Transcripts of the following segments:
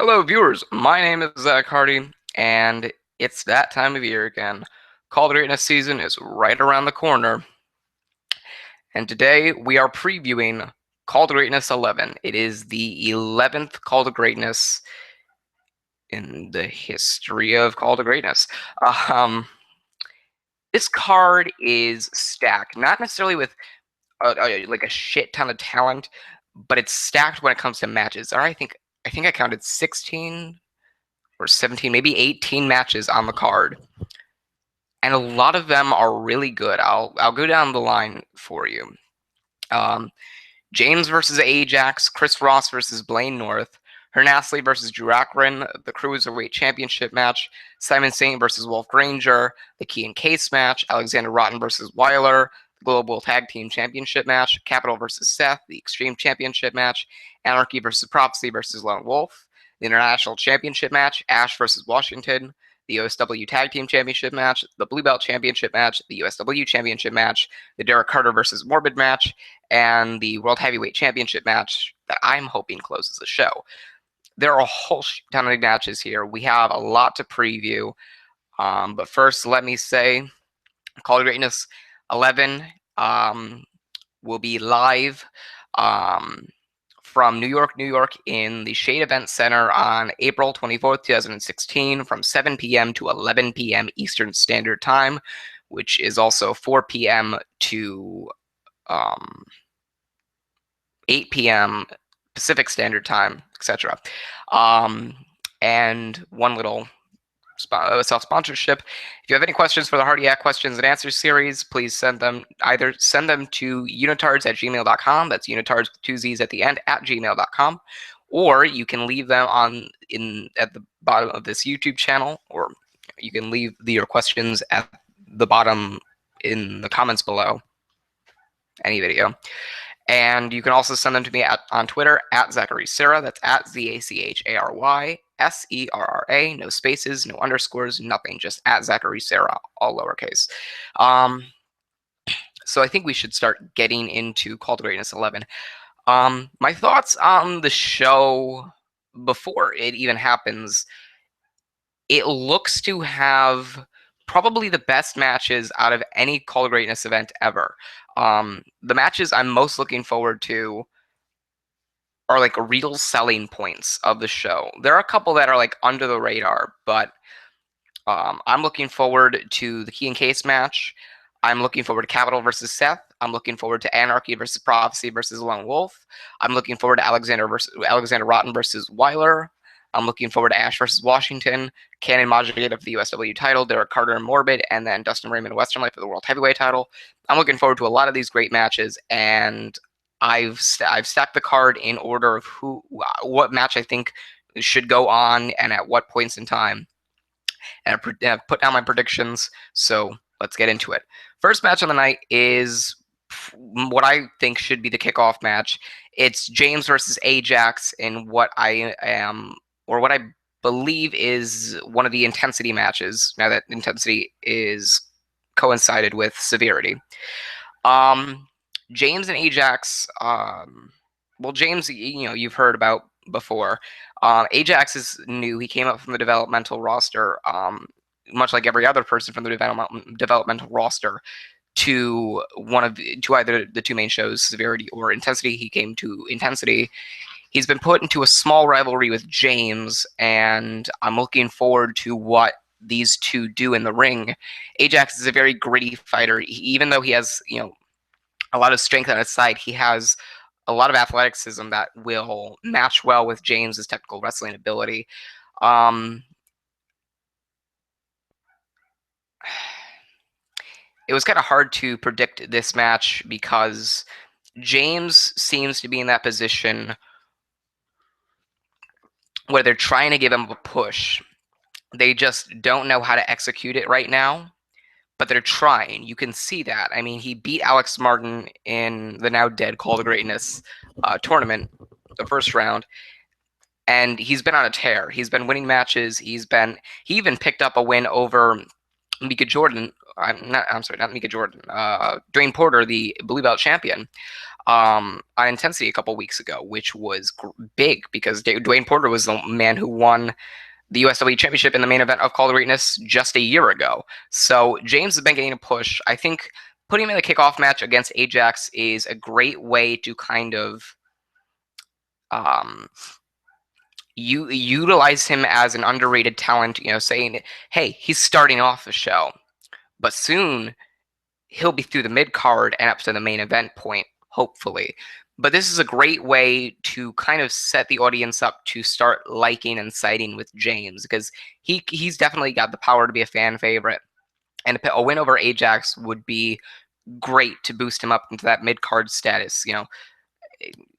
Hello, viewers. My name is Zack Hardy, and it's that time of year again. Call of Greatness season is right around the corner, and today we are previewing Call of Greatness 11. It is the 11th Call of Greatness in the history of Call of Greatness. Um, this card is stacked, not necessarily with like a shit ton of talent, but it's stacked when it comes to matches. I think I counted 16 or 17, maybe 18 matches on the card, and a lot of them are really good. I'll go down the line for you. Um, James versus Ajax, Chris Ross versus Blaine North, Hernastley versus Drew Akron, the Cruiserweight Championship match, Simon Saint versus Wolf Granger, the Key and Case match, Alexander Rotten versus Weiler, the Global Tag Team Championship match, Capital versus Seth, the Extreme Championship match, Anarchy versus Prophecy versus Lone Wolf, the International Championship match, Ash versus Washington, the USW Tag Team Championship match, the Blue Belt Championship match, the USW Championship match, the Derek Carter versus Morbid match, and the World Heavyweight Championship match that I'm hoping closes the show. There are a whole ton of matches here. We have a lot to preview. But first, let me say Call of Greatness 11 will be live um, from New York, New York, in the Shade Event Center on April 24th, 2016, from 7 p.m. to 11 p.m. Eastern Standard Time, which is also 4 p.m. to um, 8 p.m. Pacific Standard Time, etc. Um, and one little self-sponsorship. If you have any questions for the Hardiac Questions and Answers series, please send them to unitards@gmail.com. That's unitards with two Z's at the end at gmail.com. Or you can leave them at the bottom of this YouTube channel, or you can leave your questions at the bottom in the comments below any video. And you can also send them to me on Twitter at Zachary Serra. That's at ZACHARYSERRA. No spaces, no underscores, nothing. Just at Zachary Serra, all lowercase. So I think we should start getting into Call to Greatness 11. My thoughts on the show before it even happens. It looks to have probably the best matches out of any Call of Greatness event ever. The matches I'm most looking forward to are like real selling points of the show. There are a couple that are like under the radar, but I'm looking forward to the Key and Case match. I'm looking forward to Capital versus Seth. I'm looking forward to Anarchy versus Prophecy versus Lone Wolf. I'm looking forward to Alexander Rotten versus Weiler. I'm looking forward to Ash versus Washington, Cannon Modulated for the USW title, Derek Carter and Morbid, and then Dustin Raymond Western Light for the World Heavyweight title. I'm looking forward to a lot of these great matches, and I've stacked the card in order of what match I think should go on and at what points in time. And I've put down my predictions, so let's get into it. First match on the night is what I think should be the kickoff match. It's James versus Ajax in what I believe is one of the intensity matches. Now that intensity is coincided with severity. James and Ajax. Well, James, you've heard about before. Ajax is new. He came up from the developmental roster, much like every other person from the developmental roster, to either the two main shows, Severity or Intensity. He came to Intensity. He's been put into a small rivalry with James, and I'm looking forward to what these two do in the ring. Ajax is a very gritty fighter. Even though he has, a lot of strength on his side, he has a lot of athleticism that will match well with James's technical wrestling ability. It was kind of hard to predict this match because James seems to be in that position where they're trying to give him a push. They just don't know how to execute it right now, but they're trying. You can see that. I mean, he beat Alex Martin in the now dead Call to Greatness tournament, the first round, and he's been on a tear. He's been winning matches. He even picked up a win over Mika Jordan. Not Mika Jordan. Dwayne Porter, the Blue Belt champion. on Intensity a couple weeks ago, which was big because Dwayne Porter was the man who won the USW Championship in the main event of Call to Greatness just a year ago. So James has been getting a push. I think putting him in the kickoff match against Ajax is a great way to kind of um, utilize him as an underrated talent, saying, hey, he's starting off the show, but soon he'll be through the mid card and up to the main event point, hopefully. But this is a great way to kind of set the audience up to start liking and siding with James, because he's definitely got the power to be a fan favorite. And a win over Ajax would be great to boost him up into that mid card status.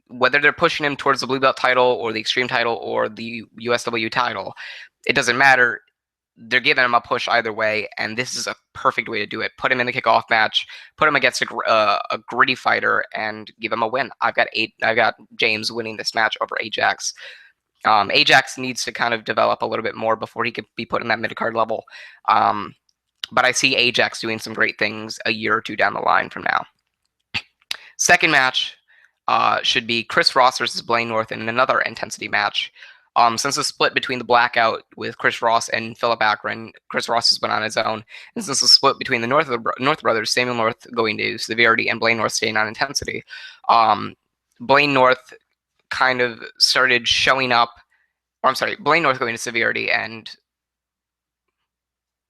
Whether they're pushing him towards the blue belt title or the extreme title or the USW title, it doesn't matter. They're giving him a push either way, and this is a perfect way to do it. Put him in the kickoff match, put him against a gritty fighter, and give him a win. I've got James winning this match over Ajax. Ajax needs to kind of develop a little bit more before he could be put in that mid card level. But I see Ajax doing some great things a year or two down the line from now. Second match should be Chris Ross versus Blaine North in another Intensity match. Since the split between the Blackout with Chris Ross and Philip Akron, Chris Ross has been on his own. And since the split between the North brothers, Samuel North going to Severity and Blaine North staying on Intensity, Blaine North kind of started showing up. Blaine North going to Severity and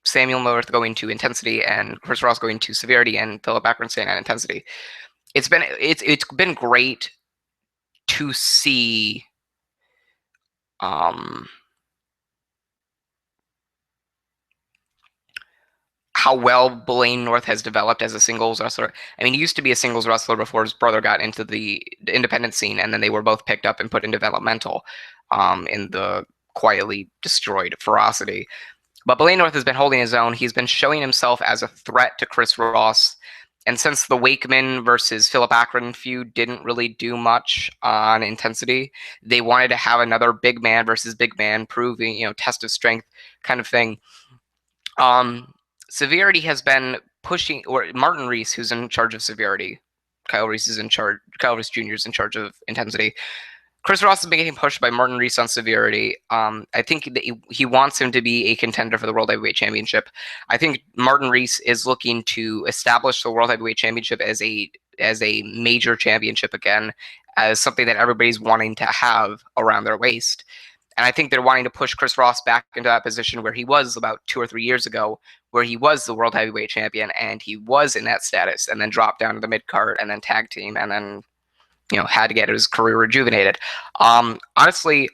Samuel North going to Intensity and Chris Ross going to Severity and Philip Akron staying on Intensity. It's been great to see how well Blaine North has developed as a singles wrestler. I mean, he used to be a singles wrestler before his brother got into the independent scene, and then they were both picked up and put in developmental in the quietly destroyed Ferocity. But Blaine North has been holding his own. He's been showing himself as a threat to Chris Ross. And since the Wakeman versus Philip Akron feud didn't really do much on Intensity, they wanted to have another big man versus big man, proving, test of strength kind of thing. Severity has been pushing, or Martin Reese, who's in charge of Severity. Kyle Reese Jr. is in charge of Intensity. Chris Ross has been getting pushed by Martin Reese on Severity. I think that he wants him to be a contender for the World Heavyweight Championship. I think Martin Reese is looking to establish the World Heavyweight Championship as a major championship again, as something that everybody's wanting to have around their waist. And I think they're wanting to push Chris Ross back into that position where he was about 2 or 3 years ago, where he was the World Heavyweight Champion and he was in that status, and then dropped down to the mid card and then tag team and then had to get his career rejuvenated. Honestly,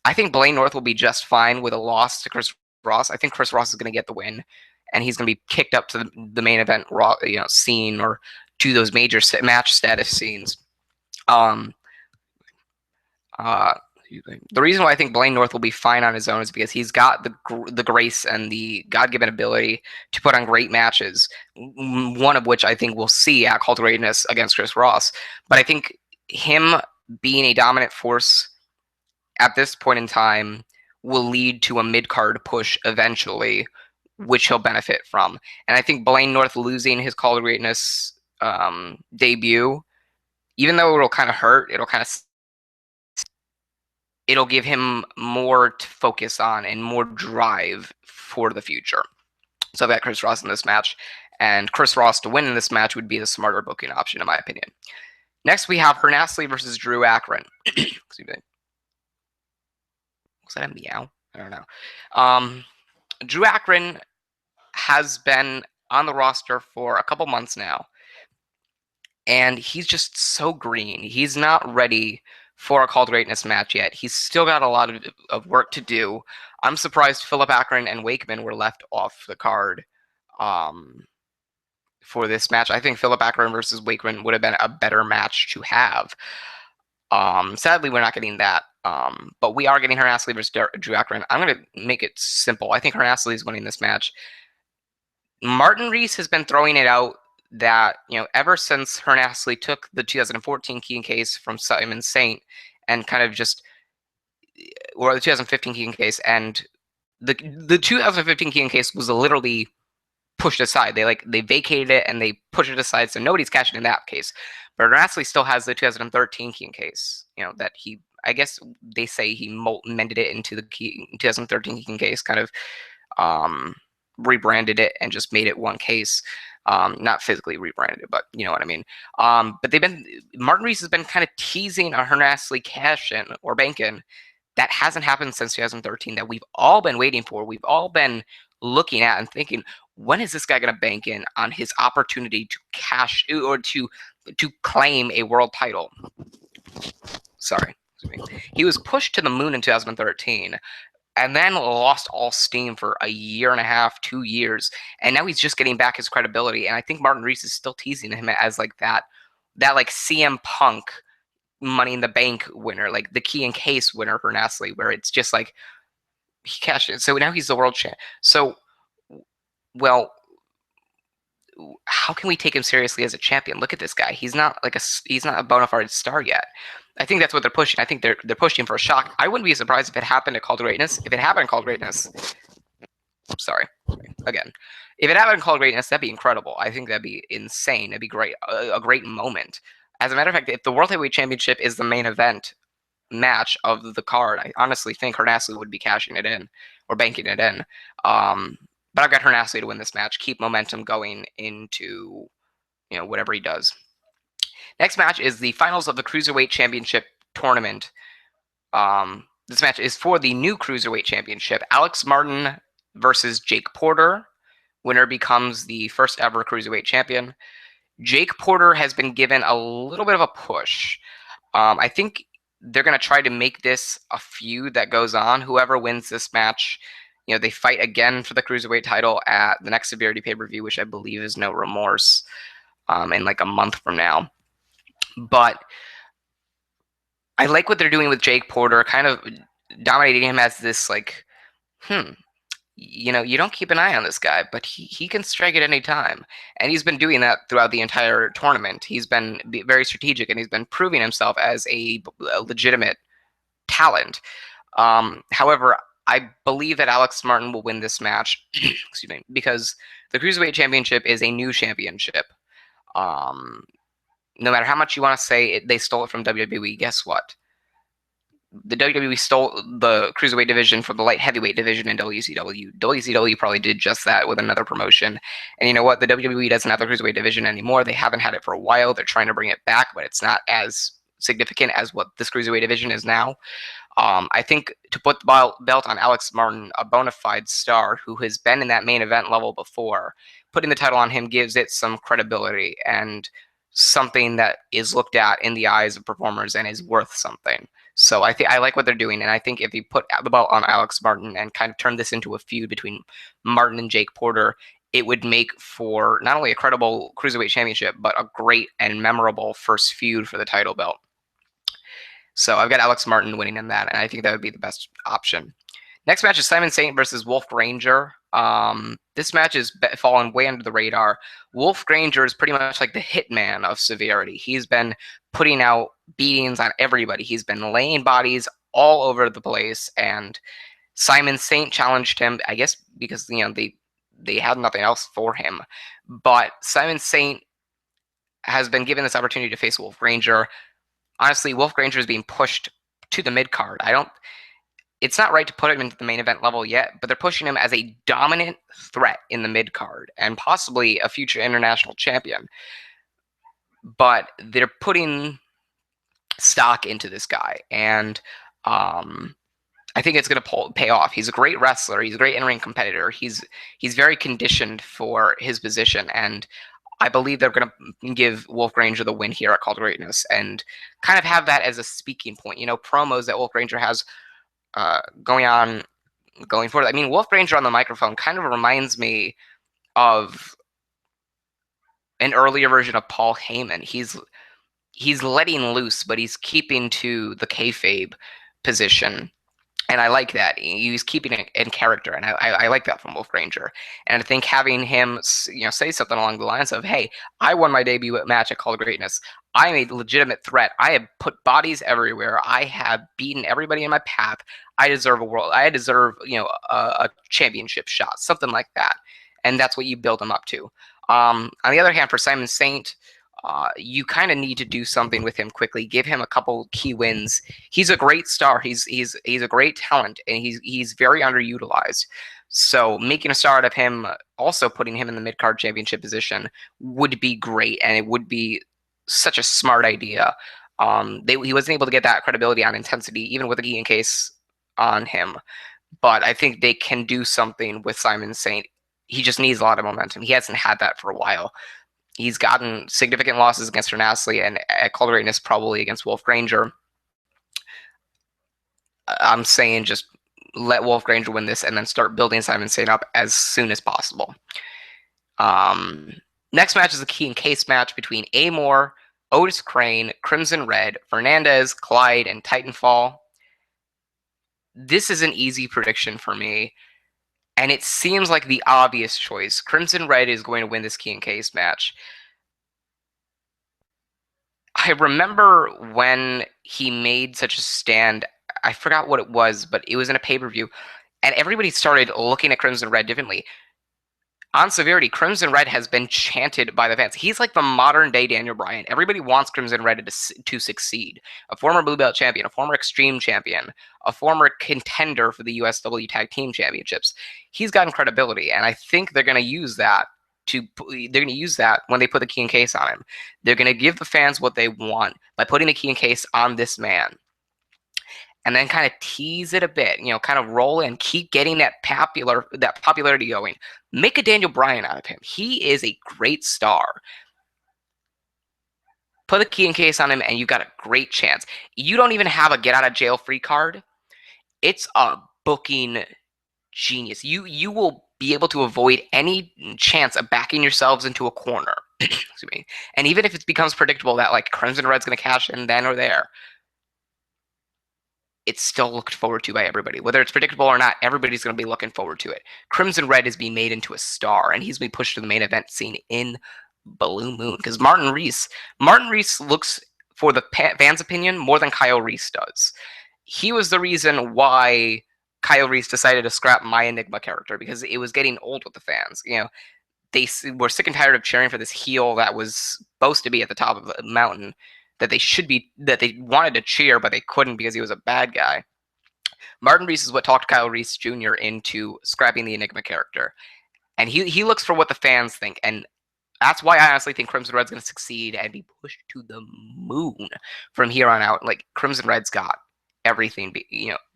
I think Blaine North will be just fine with a loss to Chris Ross. I think Chris Ross is going to get the win, and he's going to be kicked up to the main event scene, or to those major match status scenes. The reason why I think Blaine North will be fine on his own is because he's got the grace and the God-given ability to put on great matches, one of which I think we'll see at Call to Greatness against Chris Ross. But I think him being a dominant force at this point in time will lead to a mid-card push eventually, which he'll benefit from. And I think Blaine North losing his Call to Greatness debut, even though it'll kind of hurt, it'll give him more to focus on and more drive for the future. So I've got Chris Ross in this match, and Chris Ross to win in this match would be the smarter booking option, in my opinion. Next, we have Hernastley versus Drew Akron. Excuse me. Was that a meow? I don't know. Drew Akron has been on the roster for a couple months now, and he's just so green. He's not ready for a Call to Greatness match yet. He's still got a lot of work to do. I'm surprised Philip Akron and Wakeman were left off the card for this match. I think Philip Akron versus Wakeman would have been a better match to have. Sadly, we're not getting that. But we are getting Hernastley versus Drew Akron. I'm going to make it simple. I think Hernastley is winning this match. Martin Reese has been throwing it out that, ever since Hernastley took the 2014 Keegan case from Simon Saint and kind of just, or the 2015 Keegan case, and the 2015 Keegan case was literally pushed aside. They vacated it and they pushed it aside, so nobody's cashing in that case. But Grassley still has the 2013 King case, that he, I guess they say he mended it into the 2013 King case, kind of rebranded it and just made it one case. Not physically rebranded it, but you know what I mean. But Martin Reese has been kind of teasing a Hernastley cash in or bank in. That hasn't happened since 2013 that we've all been waiting for. We've all been looking at and thinking, when is this guy going to bank in on his opportunity to cash or to claim a world title? Sorry. He was pushed to the moon in 2013 and then lost all steam for a year and a half, 2 years, and now he's just getting back his credibility. And I think Martin Reese is still teasing him as like that like CM Punk Money in the Bank winner, like the key and case winner for Nasty, where it's just like he cashed it. So now he's the world champ. So, well, how can we take him seriously as a champion? Look at this guy. He's not a bona fide star yet. I think that's what they're pushing. I think they're pushing for a shock. I wouldn't be surprised if it happened at Call to Greatness. If it happened at Call to Greatness, sorry, again, if it happened at Call to Greatness, that'd be incredible. I think that'd be insane. It'd be great, a great moment. As a matter of fact, if the World Heavyweight Championship is the main event match of the card, I honestly think Hernastley would be cashing it in or banking it in. But I've got Hernastley to win this match, keep momentum going into whatever he does. Next match is the finals of the Cruiserweight Championship tournament. This match is for the new Cruiserweight Championship. Alex Martin versus Jake Porter. Winner becomes the first ever Cruiserweight Champion. Jake Porter has been given a little bit of a push. I think they're going to try to make this a feud that goes on. Whoever wins this match, they fight again for the Cruiserweight title at the next Severity pay-per-view, which I believe is No Remorse, in like a month from now. But I like what they're doing with Jake Porter, kind of dominating him as this like, you don't keep an eye on this guy, but he can strike at any time. And he's been doing that throughout the entire tournament. He's been very strategic, and he's been proving himself as a legitimate talent. However, I believe that Alex Martin will win this match, excuse me, because the Cruiserweight Championship is a new championship. No matter how much you want to say they stole it from WWE, guess what? The WWE stole the Cruiserweight division from the light heavyweight division in WCW. WCW probably did just that with another promotion. And you know what? The WWE doesn't have the Cruiserweight division anymore. They haven't had it for a while. They're trying to bring it back, but it's not as significant as what this Cruiserweight division is now. I think to put the belt on Alex Martin, a bona fide star who has been in that main event level before, putting the title on him gives it some credibility and something that is looked at in the eyes of performers and is worth something. So I like what they're doing, and I think if you put the belt on Alex Martin and kind of turn this into a feud between Martin and Jake Porter, it would make for not only a credible Cruiserweight Championship, but a great and memorable first feud for the title belt. So I've got Alex Martin winning in that, and I think that would be the best option. Next match is Simon Saint versus Wolf Granger. This match has fallen way under the radar. Wolf Granger is pretty much like the hitman of Severity. He's been putting out beatings on everybody. He's been laying bodies all over the place, and Simon Saint challenged him, I guess because they had nothing else for him. But Simon Saint has been given this opportunity to face Wolf Granger. Honestly, Wolf Granger is being pushed to the mid card. It's not right to put him into the main event level yet, but they're pushing him as a dominant threat in the mid card and possibly a future international champion. But they're putting stock into this guy, and I think it's going to pay off. He's a great wrestler. He's a great in-ring competitor. He's very conditioned for his position, and I believe they're going to give Wolf Granger the win here at Call to Greatness and kind of have that as a speaking point. Promos that Wolf Granger has going forward. I mean, Wolf Granger on the microphone kind of reminds me of an earlier version of Paul Heyman. He's letting loose, but he's keeping to the kayfabe position. And I like that. He's keeping it in character, and I like that from Wolf Granger. And I think having him, say something along the lines of, "Hey, I won my debut match at Call to Greatness. I'm a legitimate threat. I have put bodies everywhere. I have beaten everybody in my path. I deserve a championship shot," something like that. and that's what you build him up to. On the other hand, for Simon Saint, you kind of need to do something with him quickly. Give him a couple key wins. He's a great star. He's a great talent, and he's very underutilized. So making a star out of him, also putting him in the mid card championship position, would be great, and it would be such a smart idea. He wasn't able to get that credibility on intensity, even with a Gigan case on him. But I think they can do something with Simon Saint. He just needs a lot of momentum. He hasn't had that for a while. He's gotten significant losses against Hernasli and at Call to Greatness probably against Wolf Granger. I'm saying just let Wolf Granger win this and then start building Simon Saint up as soon as possible. Next match is a key and case match between Amor, Otis Crane, Crimson Red, Fernandez, Clyde, and Titanfall. This is an easy prediction for me, and it seems like the obvious choice. Crimson Red is going to win this key and case match. I remember when he made such a stand, I forgot what it was, but it was in a pay-per-view, and everybody started looking at Crimson Red differently. On Severity, Crimson Red has been chanted by the fans. He's like the modern-day Daniel Bryan. Everybody wants Crimson Red to succeed. A former Blue Belt champion, a former Extreme champion, a former contender for the USW Tag Team Championships. He's gotten credibility, and I think they're going to use that when they put the key and case on him. They're going to give the fans what they want by putting the key and case on this man. And then kind of tease it a bit, kind of roll and keep getting that popularity going. Make a Daniel Bryan out of him. He is a great star. Put a key and case on him, and you've got a great chance. You don't even have a get-out-of-jail-free card. It's a booking genius. You will be able to avoid any chance of backing yourselves into a corner. Excuse me. And even if it becomes predictable that like Crimson Red's going to cash in then or there, it's still looked forward to by everybody. Whether it's predictable or not, everybody's going to be looking forward to it. Crimson Red is being made into a star, and he's being pushed to the main event scene in Blue Moon. Because Martin Reese looks for the fans' opinion more than Kyle Reese does. He was the reason why Kyle Reese decided to scrap my Enigma character, because it was getting old with the fans. They were sick and tired of cheering for this heel that was supposed to be at the top of the mountain, that they wanted to cheer, but they couldn't because he was a bad guy. Martin Reese is what talked Kyle Reese Jr. into scrapping the Enigma character. And he looks for what the fans think. And that's why I honestly think Crimson Red's going to succeed and be pushed to the moon from here on out. Like, Crimson Red's got everything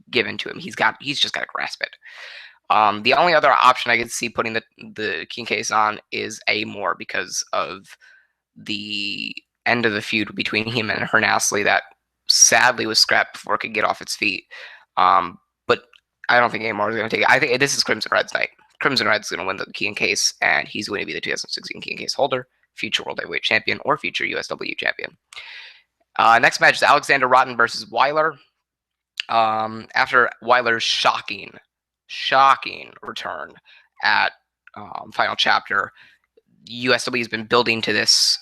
given to him. He's just got to grasp it. The only other option I could see putting the King case on is Amor, because of the end of the feud between him and Hernasli that sadly was scrapped before it could get off its feet. But I don't think Amor is going to take it. I think this is Crimson Red's night. Crimson Red's going to win the key and case, and he's going to be the 2016 key and case holder, future World Heavyweight Champion, or future USW Champion. Next match is Alexander Rotten versus Weiler. After Weiler's shocking return at Final Chapter, USW has been building to this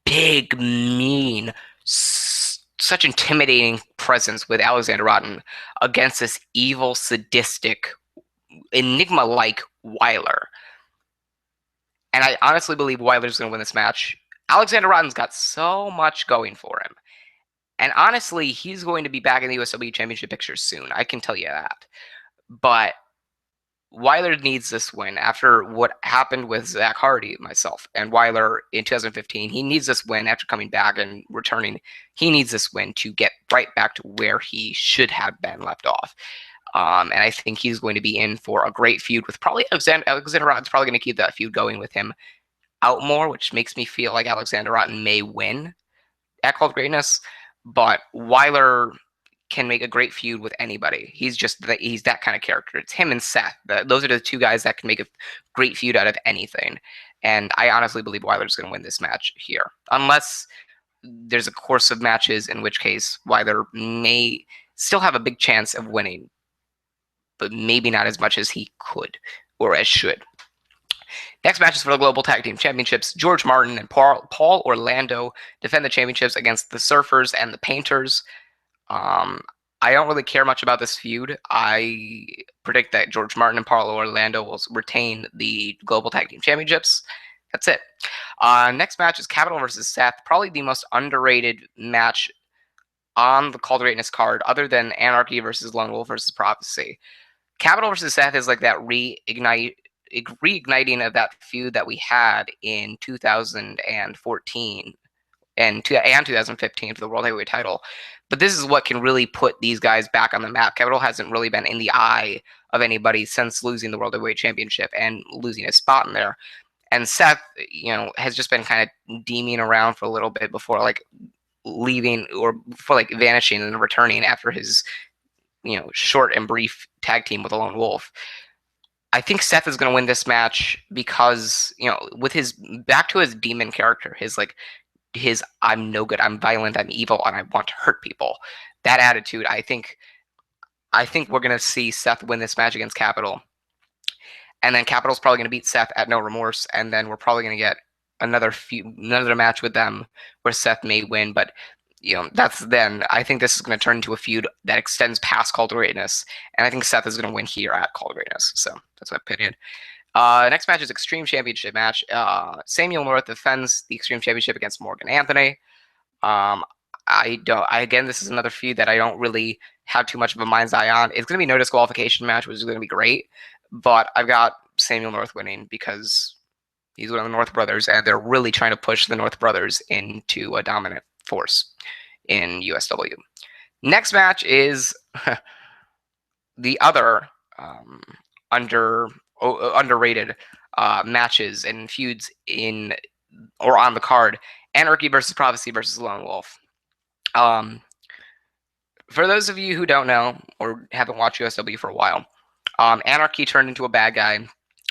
big, mean, such intimidating presence with Alexander Rotten against this evil, sadistic, Enigma-like Weiler. And I honestly believe Weiler's going to win this match. Alexander Rotten's got so much going for him. And honestly, he's going to be back in the USW Championship picture soon. I can tell you that. But Weiler needs this win after what happened with Zack Hardy, myself, and Weiler in 2015. He needs this win after coming back and returning. He needs this win to get right back to where he should have been left off. And I think he's going to be in for a great feud with probably Alexander Rotten's probably going to keep that feud going with him out more, which makes me feel like Alexander Rotten may win at Call of Greatness. But Weiler can make a great feud with anybody. He's that kind of character. It's him and Seth. Those are the two guys that can make a great feud out of anything. And I honestly believe Weiler's going to win this match here. Unless there's a course of matches, in which case Weiler may still have a big chance of winning, but maybe not as much as he could or as should. Next match is for the Global Tag Team Championships. George Martin and Paul Orlando defend the championships against the Surfers and the Painters. I don't really care much about this feud. I predict that George Martin and Paulo Orlando will retain the Global Tag Team Championships. That's it. Next match is Capital versus Seth. Probably the most underrated match on the Call to Greatness card, other than Anarchy versus Lone Wolf versus Prophecy. Capital versus Seth is like that reigniting of that feud that we had in 2014 and 2015 for the World Heavyweight title. But this is what can really put these guys back on the map. Capital hasn't really been in the eye of anybody since losing the World Heavyweight Championship and losing his spot in there. And Seth, has just been kind of deeming around for a little bit before like leaving or for like vanishing and returning after his short and brief tag team with the Lone Wolf. I think Seth is going to win this match because with his back to his demon character, his I'm no good, I'm violent, I'm evil, and I want to hurt people. That attitude, I think we're going to see Seth win this match against Capital. And then Capital's probably going to beat Seth at No Remorse, and then we're probably going to get another match with them where Seth may win, but that's then. I think this is going to turn into a feud that extends past Call to Greatness, and I think Seth is going to win here at Call to Greatness. So that's my opinion. Next match is Extreme Championship match. Samuel North defends the Extreme Championship against Morgan Anthony. Again, this is another feud that I don't really have too much of a mind's eye on. It's going to be no disqualification match, which is going to be great, but I've got Samuel North winning because he's one of the North brothers, and they're really trying to push the North brothers into a dominant force in USW. Next match is the other underrated matches and feuds in or on the card: Anarchy versus Prophecy versus Lone Wolf. For those of you who don't know or haven't watched USW for a while, Anarchy turned into a bad guy,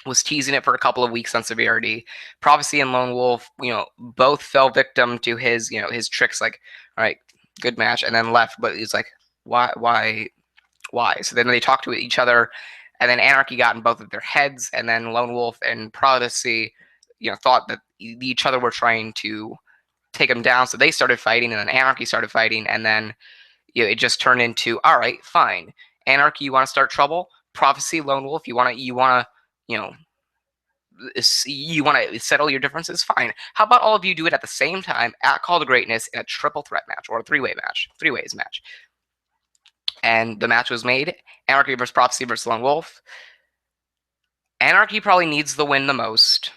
was teasing it for a couple of weeks on Severity. Prophecy and Lone Wolf, both fell victim to his tricks. Like, all right, good match, and then left. But he's like, why? So then they talked to each other, and then Anarchy got in both of their heads, and then Lone Wolf and Prophecy, thought that each other were trying to take him down. So they started fighting, and then Anarchy started fighting, and then it just turned into, all right, fine. Anarchy, you want to start trouble? Prophecy, Lone Wolf, you want to settle your differences? Fine. How about all of you do it at the same time at Call to Greatness in a triple threat match or a three-ways match? And the match was made: Anarchy versus Prophecy versus Lone Wolf. Anarchy probably needs the win the most.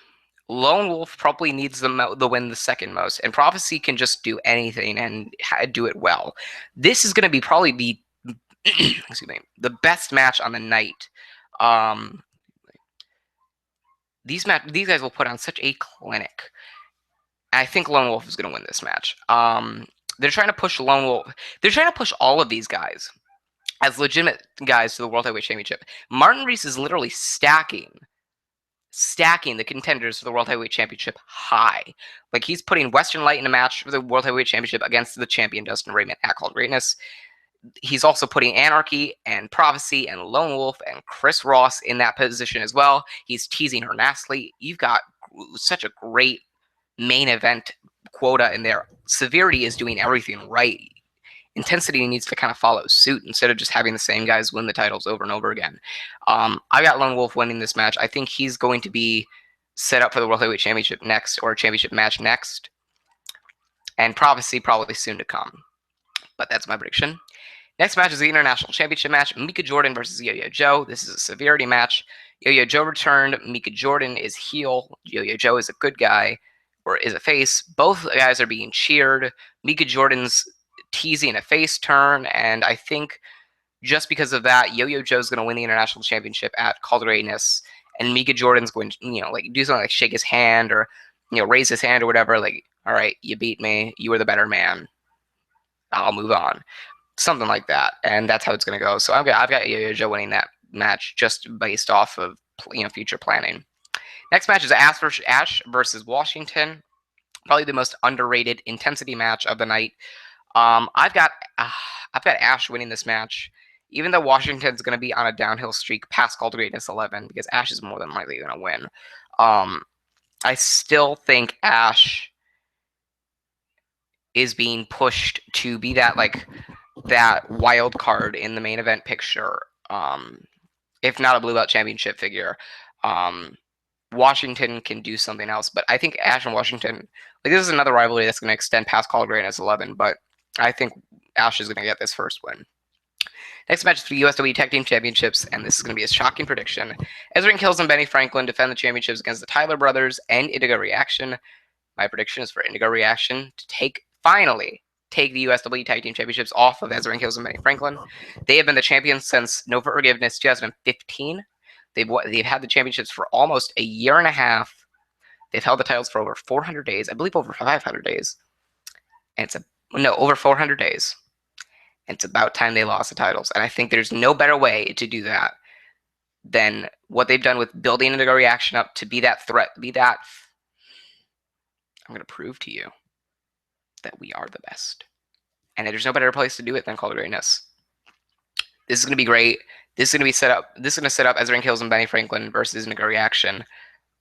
Lone Wolf probably needs the win the second most, and Prophecy can just do anything and do it well. This is going to be probably the excuse me, the best match on the night. These guys will put on such a clinic. I think Lone Wolf is going to win this match. They're trying to push Lone Wolf. They're trying to push all of these guys as legitimate guys to the World Heavyweight Championship. Martin Reese is literally stacking the contenders for the World Heavyweight Championship high. Like, he's putting Western Light in a match for the World Heavyweight Championship against the champion Dustin Raymond at Call to Greatness. He's also putting Anarchy and Prophecy and Lone Wolf and Chris Ross in that position as well. He's teasing her nastily. You've got such a great main event quota in there. Severity is doing everything right. Intensity needs to kind of follow suit instead of just having the same guys win the titles over and over again. I got Lone Wolf winning this match. I think he's going to be set up for the World Heavyweight Championship next, or a championship match next. And Prophecy probably soon to come. But that's my prediction. Next match is the International Championship match: Mika Jordan versus Yo-Yo Joe. This is a Severity match. Yo-Yo Joe returned. Mika Jordan is heel. Yo-Yo Joe is a good guy, or is a face. Both guys are being cheered. Mika Jordan's teasing a face turn, and I think just because of that, Yo-Yo Joe's going to win the International Championship at Call to Greatness, and Mika Jordan's going to, do something like shake his hand or, raise his hand or whatever, like, all right, you beat me, you were the better man, I'll move on. Something like that, and that's how it's going to go. So I've got Yo-Yo Joe winning that match just based off of, future planning. Next match is Ash versus Washington. Probably the most underrated intensity match of the night. I've got Ash winning this match, even though Washington's going to be on a downhill streak past Call to Greatness 11, because Ash is more than likely going to win. I still think Ash is being pushed to be that, like, that wild card in the main event picture. If not a blue belt championship figure, Washington can do something else. But I think Ash and Washington, like this is another rivalry that's going to extend past Call of Greatness 11. But I think Ash is going to get this first win. Next match is for the USW Tag Team Championships, and this is going to be a shocking prediction. Ezra Kills and Benny Franklin defend the championships against the Tyler Brothers and Indigo Reaction. My prediction is for Indigo Reaction to finally take the USW Tag Team Championships off of Ezra Kills and Benny Franklin. They have been the champions since No Forgiveness 2015. They've had the championships for almost a year and a half. They've held the titles for over 400 days. I believe over 500 days. And over 400 days. And it's about time they lost the titles. And I think there's no better way to do that than what they've done with building Indigo Reaction up to be that threat, I'm going to prove to you that we are the best. And there's no better place to do it than Call of Greatness. This is going to be great. This is going to set up Ezra Kills and Benny Franklin versus Indigo Reaction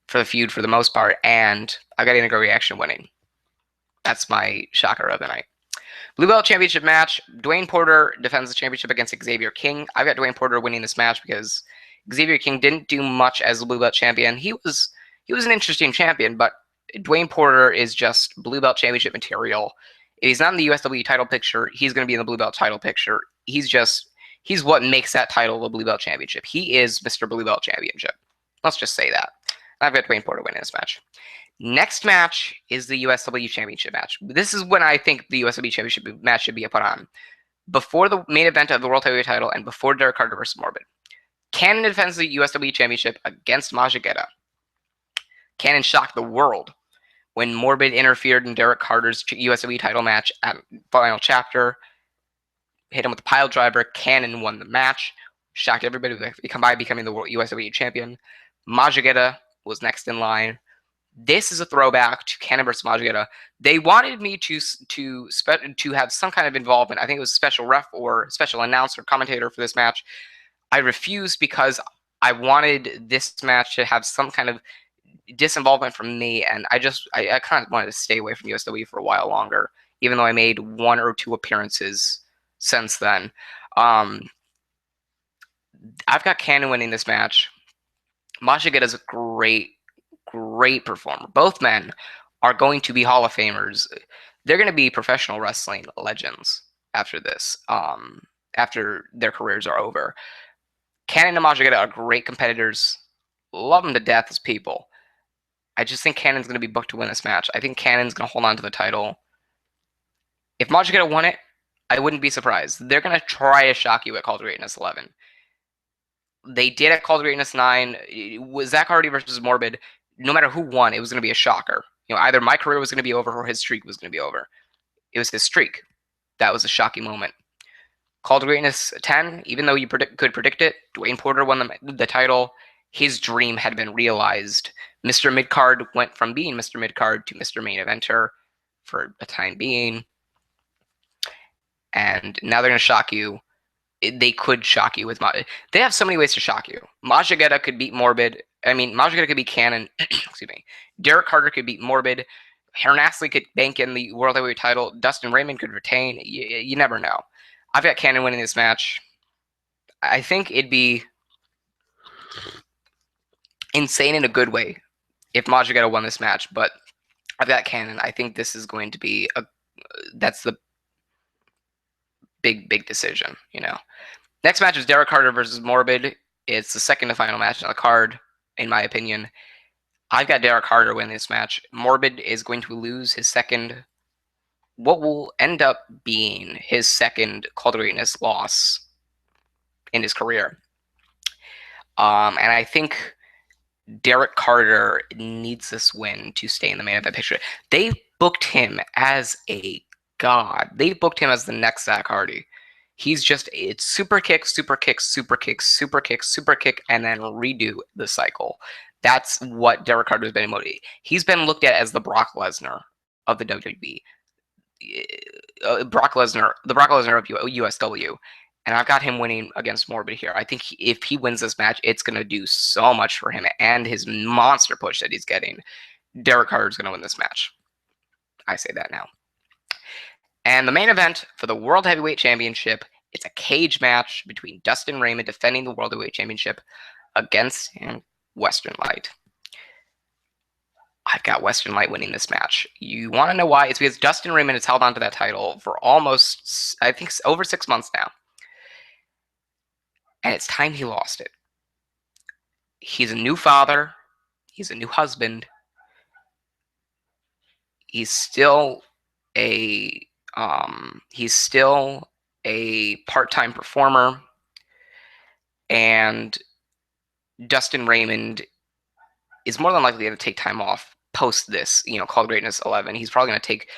for the feud for the most part. And I got Indigo Reaction winning. That's my shocker of the night. Blue Belt Championship match. Dwayne Porter defends the championship against Xavier King. I've got Dwayne Porter winning this match because Xavier King didn't do much as the Blue Belt champion. He was an interesting champion, but Dwayne Porter is just Blue Belt Championship material. If he's not in the USW title picture, he's going to be in the Blue Belt title picture. He's what makes that title the Blue Belt Championship. He is Mr. Blue Belt Championship. Let's just say that. I've got Dwayne Porter winning this match. Next match is the USW Championship match. This is when I think the USW Championship match should be put on. Before the main event of the World Heavyweight title and before Derek Carter versus Morbid. Cannon defends the USW Championship against Majigeta. Cannon shocked the world when Morbid interfered in Derek Carter's USW title match at Final Chapter. Hit him with a pile driver. Cannon won the match. Shocked everybody by becoming the USW champion. Majigeta was next in line. This is a throwback to Cannon versus Majigeta. They wanted me to have some kind of involvement. I think it was a special ref or special announcer, commentator for this match. I refused because I wanted this match to have some kind of disinvolvement from me, and I kind of wanted to stay away from USW for a while longer, even though I made 1 or 2 appearances since then. I've got Cannon winning this match. Majigeta is a great performer. Both men are going to be Hall of Famers. They're going to be professional wrestling legends after this, after their careers are over. Cannon and Majigeta are great competitors. Love them to death as people. I just think Cannon's going to be booked to win this match. I think Cannon's going to hold on to the title. If Majigeta won it, I wouldn't be surprised. They're going to try to shock you at Call of Greatness 11. They did at Call of Greatness 9. With Zack Hardy versus Morbid, no matter who won, it was going to be a shocker. Either my career was going to be over or his streak was going to be over. It was his streak. That was a shocking moment. Call of Greatness 10, even though you could predict it, Dwayne Porter won the title. His dream had been realized. Mr. Midcard went from being Mr. Midcard to Mr. Main Eventer for a time being. And now they're going to shock you. They could shock you with They have so many ways to shock you. Majigeta could beat Morbid. Majigeta could beat Cannon. Excuse me. Derek Carter could beat Morbid. Hernastley could bank in the World Heavyweight title. Dustin Raymond could retain. You never know. I've got Cannon winning this match. I think it'd be insane in a good way if Majigeta won this match, but I've got Cannon. I think this is going to be that's the big decision, Next match is Derek Carter versus Morbid. It's the second to final match on the card, in my opinion. I've got Derek Carter winning this match. Morbid is going to lose his what will end up being his second Call of Greatness loss in his career. And I think Derek Carter needs this win to stay in the main event picture. They booked him as a god. They booked him as the next Zack Hardy. It's super kick, super kick, super kick, super kick, super kick, and then redo the cycle. That's what Derek Carter's been motivated. He's been looked at as the Brock Lesnar of the WWE. The Brock Lesnar of USW. And I've got him winning against Morbid here. I think if he wins this match, it's going to do so much for him and his monster push that he's getting. Derek Carter's going to win this match. I say that now. And the main event for the World Heavyweight Championship, it's a cage match between Dustin Raymond defending the World Heavyweight Championship against Western Light. I've got Western Light winning this match. You want to know why? It's because Dustin Raymond has held on to that title for almost, I think, over 6 months now. And it's time he lost it. He's a new father. He's a new husband. He's still a part-time performer, and Dustin Raymond is more than likely going to take time off post this, Call Greatness 11. He's probably going to take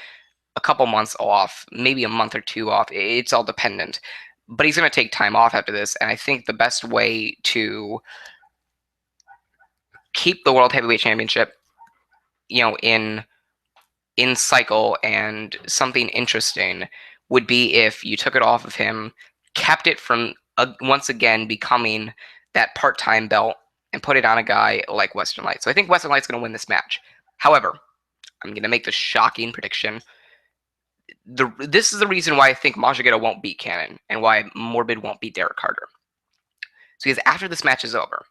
a couple months off, maybe a month or two off. It's all dependent. But he's going to take time off after this, and I think the best way to keep the World Heavyweight Championship, in cycle and something interesting would be if you took it off of him, kept it from once again becoming that part-time belt, and put it on a guy like Western Light. So I think Western Light's going to win this match. However, I'm going to make the shocking prediction. This is the reason why I think Majigito won't beat Cannon and why Morbid won't beat Derek Carter. So because after this match is over,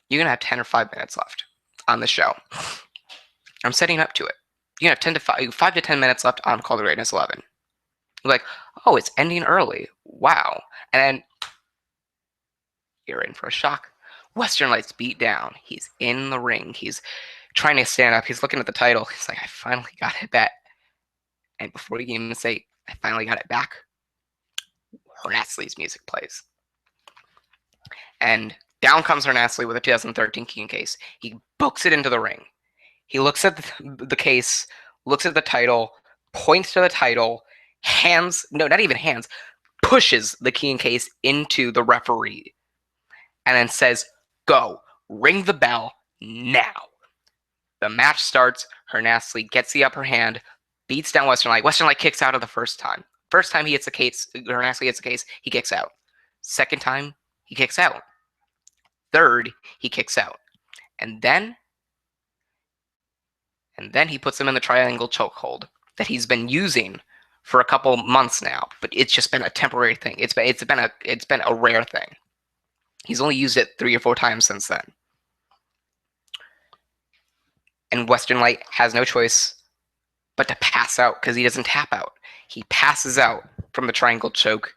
you're going to have 10 or 5 minutes left on the show. I'm setting up to it. You're going to have 5 to 10 minutes left on Call to Greatness 11. You're like, oh, it's ending early. Wow. And then you're in for a shock. Western Light's beat down. He's in the ring. He's trying to stand up. He's looking at the title. He's like, I finally got it back. And before you can even say, I finally got it back, Hernastley's music plays. And down comes Hernastley with a 2013 King case. He books it into the ring. He looks at the case, looks at the title, points to the title, pushes the King case into the referee, and then says, go, ring the bell now. The match starts. Hernastley gets the upper hand, beats down Western Light. Western Light kicks out of the first time. First time he hits the case, Hernastley hits the case, he kicks out. Second time, he kicks out. Third, he kicks out. And then he puts him in the triangle chokehold that he's been using for a couple months now, but it's just been a temporary thing. It's been a rare thing. He's only used it 3 or 4 times since then. And Western Light has no choice but to pass out because he doesn't tap out. He passes out from the triangle choke.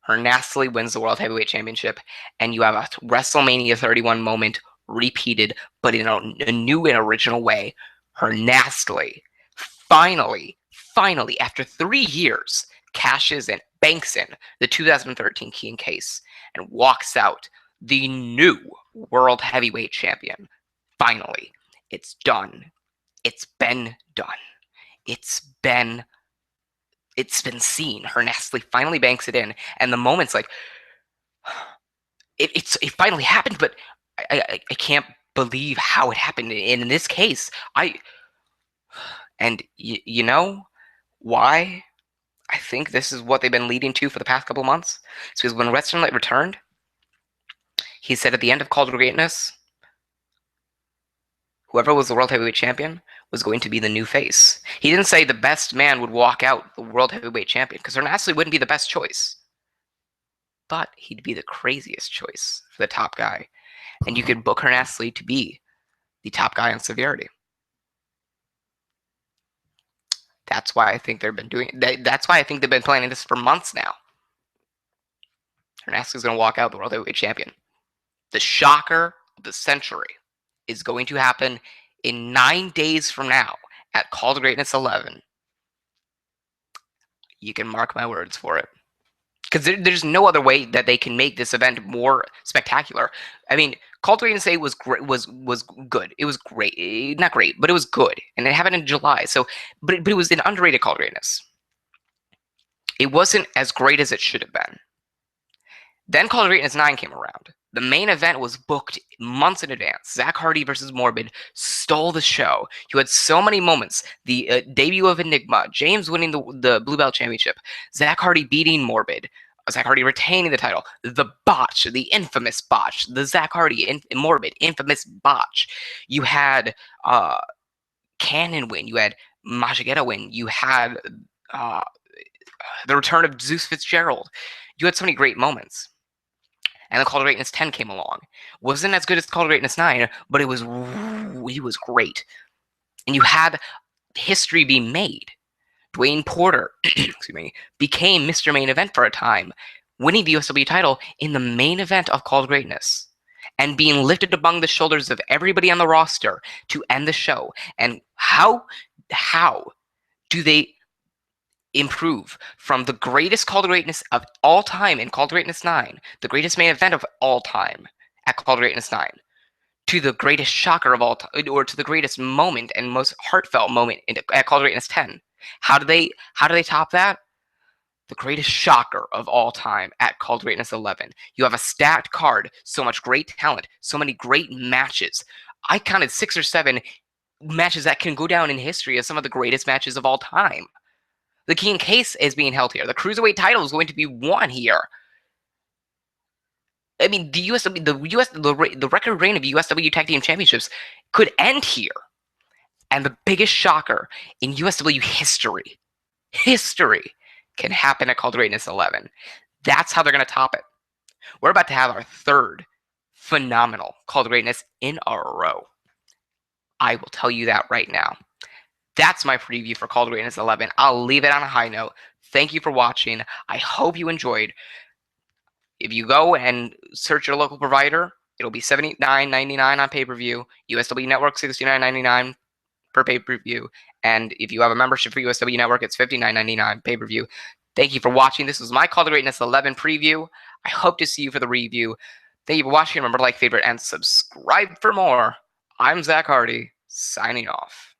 Hernastley wins the World Heavyweight Championship, and you have a WrestleMania 31 moment repeated, but in a new and original way. Hernastley finally, after 3 years, cashes in, banks in the 2013 King case, and walks out the new World Heavyweight Champion. Finally, it's done. It's been done. It's been seen. Hernastley finally banks it in, and the moment's like, it finally happened, but I can't believe how it happened. And in this case, you know why I think this is what they've been leading to for the past couple months? It's because when Western Light returned, he said at the end of Call to Greatness, whoever was the World Heavyweight Champion was going to be the new face. He didn't say the best man would walk out the World Heavyweight Champion, because Hernastley wouldn't be the best choice. But he'd be the craziest choice for the top guy. And you could book Hernastley to be the top guy on severity. That's why I think that's why I think they've been planning this for months now. Hernastley's going to walk out the World Heavyweight Champion. The shocker of the century is going to happen in 9 days from now at Call to Greatness 11. You can mark my words for it. Because there's no other way that they can make this event more spectacular. I mean, Call to Greatness 8 was good. It was great. Not great, but it was good. And it happened in July. So, but it was an underrated Call to Greatness. It wasn't as great as it should have been. Then Call to Greatness 9 came around. The main event was booked months in advance. Zack Hardy versus Morbid stole the show. You had so many moments. The debut of Enigma, James winning the Blue Belt Championship, Zack Hardy beating Morbid, Zack Hardy retaining the title, the botch, the infamous botch, the Zack Hardy Morbid infamous botch. You had Cannon win. You had Masageta win. You had uh, the return of Zeus Fitzgerald. You had so many great moments. And the Call to Greatness 10 came along. Wasn't as good as Call to Greatness 9, but it was great. And you had history being made. Dwayne Porter, excuse me, became Mr. Main Event for a time, winning the USW title in the main event of Call to Greatness and being lifted among the shoulders of everybody on the roster to end the show. And how do they improve from the greatest Call to Greatness of all time in Call to Greatness 9, the greatest main event of all time at Call to Greatness 9, to the greatest shocker of all time, or to the greatest moment and most heartfelt moment at Call to Greatness 10? How do they top that? The greatest shocker of all time at Call to Greatness 11. You have a stacked card, so much great talent, so many great matches. I counted 6 or 7 matches that can go down in history as some of the greatest matches of all time. The King case is being held here. The Cruiserweight title is going to be won here. I mean, the record reign of USW Tag Team Championships could end here. And the biggest shocker in USW history can happen at Call to Greatness 11. That's how they're going to top it. We're about to have our third phenomenal Call to Greatness in a row. I will tell you that right now. That's my preview for Call to Greatness 11. I'll leave it on a high note. Thank you for watching. I hope you enjoyed. If you go and search your local provider, it'll be $79.99 on pay-per-view. USW Network, $69.99 per pay-per-view. And if you have a membership for USW Network, it's $59.99 pay-per-view. Thank you for watching. This was my Call to Greatness 11 preview. I hope to see you for the review. Thank you for watching. Remember to like, favorite, and subscribe for more. I'm Zack Hardy, signing off.